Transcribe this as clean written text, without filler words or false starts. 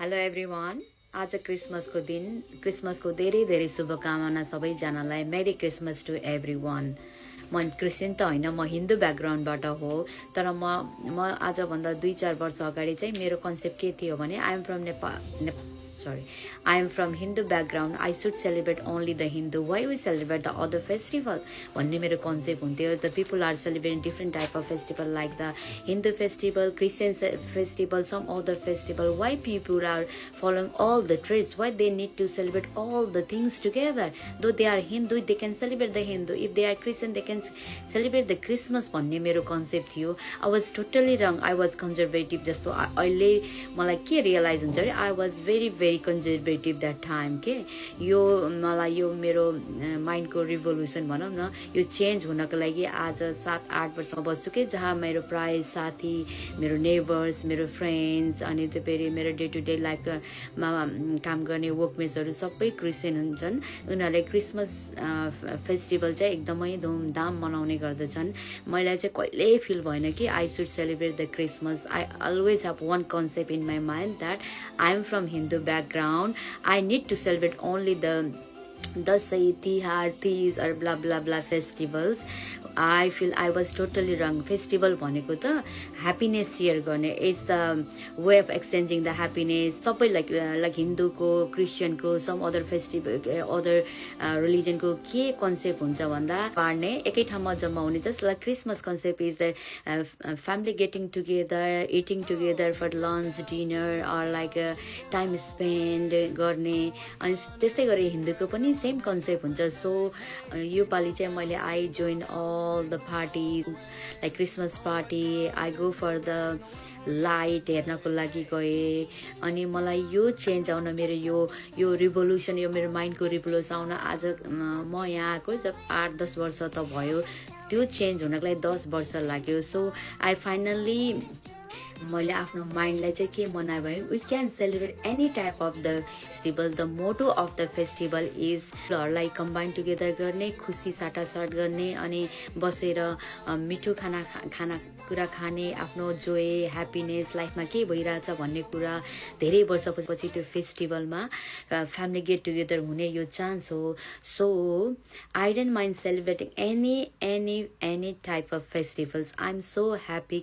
hello everyone आज क्रिसमसको दिन क्रिसमसको धेरै धेरै शुभकामना सबैजनालाई मेरी क्रिसमस टु एभ्रिवान म क्रिस्चियन त होइन म हिन्दू ब्याकग्राउन्डबाट हो तर म आजभन्दा 2-4 वर्ष अगाडि चाहिँ मेरो कन्सेप्ट के थियो भने I am from Hindu background I should celebrate only the Hindu why we celebrate the other festival भन्ने मेरो कन्सेप्ट हुन्थ्यो the people are celebrating different type of festival like the Hindu festival Christian festival some other festival why people are following all the traits why they need to celebrate all the things together though they are Hindu they can celebrate the Hindu if they are Christian they can celebrate the Christmas भन्ने मेरो concept थियो I was totally wrong I was conservative जस्तो अहिले मलाई के realise हुन्छ अरे I was very conservative that time के यो मलाई यो मेरो माइन्डको रिभोल्युसन भनौँ न यो चेन्ज हुनको लागि आज 7-8 वर्षमा बस्छु के जहाँ मेरो प्राय साथी मेरो नेबर्स मेरो फ्रेन्ड्स अनि त्यो फेरि मेरो डे टु डे लाइफमा काम गर्ने वर्कमेट्सहरू सबै क्रिस्चियन हुन्छन् उनीहरूले क्रिसमस फेस्टिभल चाहिँ एकदमै धुमधाम मनाउने गर्दछन् मलाई चाहिँ कहिल्यै फिल भएन कि I should celebrate the Christmas I always have one concept in my mind that I am from Hindu background I need to celebrate only the Dashain Tihar Teej or blah blah blah festivals I feel I was totally wrong festival भनेको त happiness share गर्ने it's the way of exchanging the happiness सबै like हिन्दूको क्रिस्चियनको some other festival other रिलिजनको के concept हुन्छ भन्दा पार्ने एकै ठाउँमा जम्मा हुने just like Christmas concept is family getting together eating together for lunch dinner or like time spend गर्ने अनि त्यस्तै गरी हिन्दूको पनि सेम कन्सेप्ट हुन्छ सो योपालि चाहिँ मैले I join all the parties like Christmas party I go for the light हेर्नको लागि गएँ अनि मलाई यो चेन्ज आउन मेरो यो रिभोल्युसन यो मेरो माइन्डको रिभोल्युसन आउन आज म यहाँ आएको जब 8-10 वर्ष त भयो त्यो चेन्ज हुनको लागि 10 वर्ष लाग्यो सो आई फाइनल्ली मैले आफ्नो माइन्डलाई चाहिँ के बनायो भने we can celebrate any type of the festival the motto of the festival is हरूलाई कम्बाइन टुगेदर गर्ने खुसी साटासाट गर्ने अनि बसेर मिठो खाना कुरा खाने आफ्नो जोय ह्याप्पिनेस लाइफमा के भइरहेछ भन्ने कुरा धेरै वर्षपछि त्यो फेस्टिभलमा फ्यामिली गेट टुगेदर हुने यो चान्स हो so I don't mind celebrating any type of festivals I am so happy